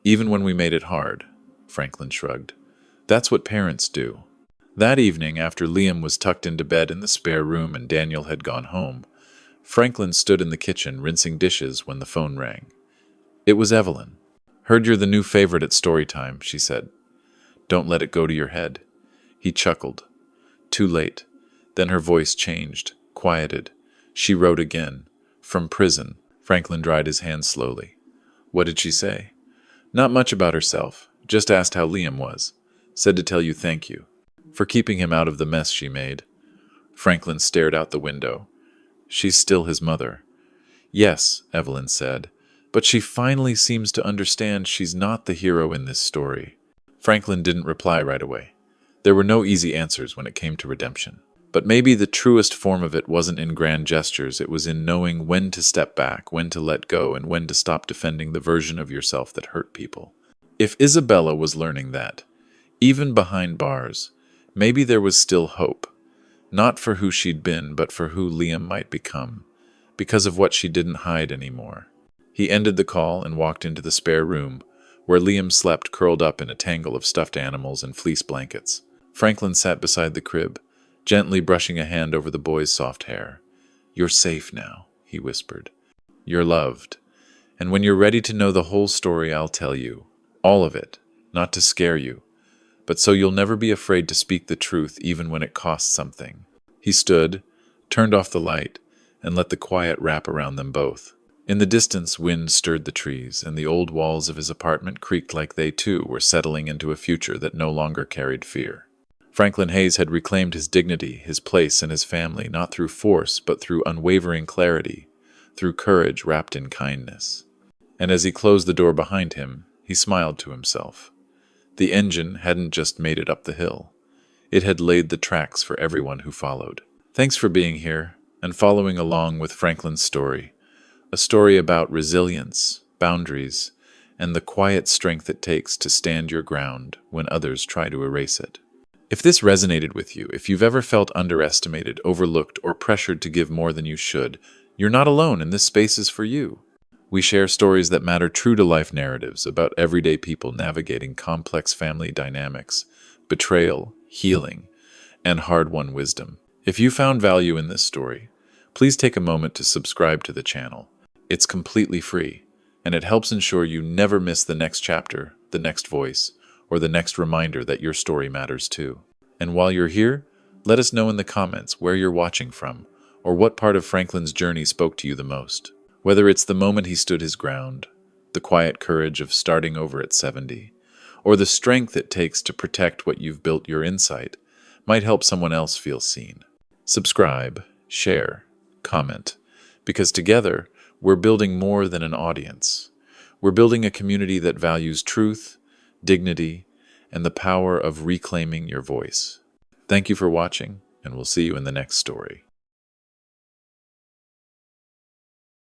even when we made it hard," Franklin shrugged. "That's what parents do." That evening, after Liam was tucked into bed in the spare room and Daniel had gone home, Franklin stood in the kitchen rinsing dishes when the phone rang. It was Evelyn. "Heard you're the new favorite at story time," she said. "Don't let it go to your head." He chuckled. Too late. Then her voice changed, quieted. She wrote again. From prison. Franklin dried his hands slowly. "What did she say?" "Not much about herself. Just asked how Liam was. Said to tell you thank you. For keeping him out of the mess she made." Franklin stared out the window. "She's still his mother." "Yes," Evelyn said. "But she finally seems to understand she's not the hero in this story." Franklin didn't reply right away. There were no easy answers when it came to redemption. But maybe the truest form of it wasn't in grand gestures, it was in knowing when to step back, when to let go, and when to stop defending the version of yourself that hurt people. If Isabella was learning that, even behind bars, maybe there was still hope. Not for who she'd been, but for who Liam might become, because of what she didn't hide anymore. He ended the call and walked into the spare room, where Liam slept curled up in a tangle of stuffed animals and fleece blankets. Franklin sat beside the crib, gently brushing a hand over the boy's soft hair. "You're safe now," he whispered. "You're loved. And when you're ready to know the whole story, I'll tell you. All of it. Not to scare you, but so you'll never be afraid to speak the truth even when it costs something." He stood, turned off the light, and let the quiet wrap around them both. In the distance, wind stirred the trees, and the old walls of his apartment creaked like they, too, were settling into a future that no longer carried fear. Franklin Hayes had reclaimed his dignity, his place, and his family, not through force, but through unwavering clarity, through courage wrapped in kindness. And as he closed the door behind him, he smiled to himself. The engine hadn't just made it up the hill. It had laid the tracks for everyone who followed. Thanks for being here and following along with Franklin's story. A story about resilience, boundaries, and the quiet strength it takes to stand your ground when others try to erase it. If this resonated with you, if you've ever felt underestimated, overlooked, or pressured to give more than you should, you're not alone, and this space is for you. We share stories that matter, true-to-life narratives about everyday people navigating complex family dynamics, betrayal, healing, and hard-won wisdom. If you found value in this story, please take a moment to subscribe to the channel. It's completely free, and it helps ensure you never miss the next chapter, the next voice, or the next reminder that your story matters too. And while you're here, let us know in the comments where you're watching from, or what part of Franklin's journey spoke to you the most. Whether it's the moment he stood his ground, the quiet courage of starting over at 70, or the strength it takes to protect what you've built, your insight might help someone else feel seen. Subscribe, share, comment, because together we're building more than an audience. We're building a community that values truth, dignity, and the power of reclaiming your voice. Thank you for watching, and we'll see you in the next story.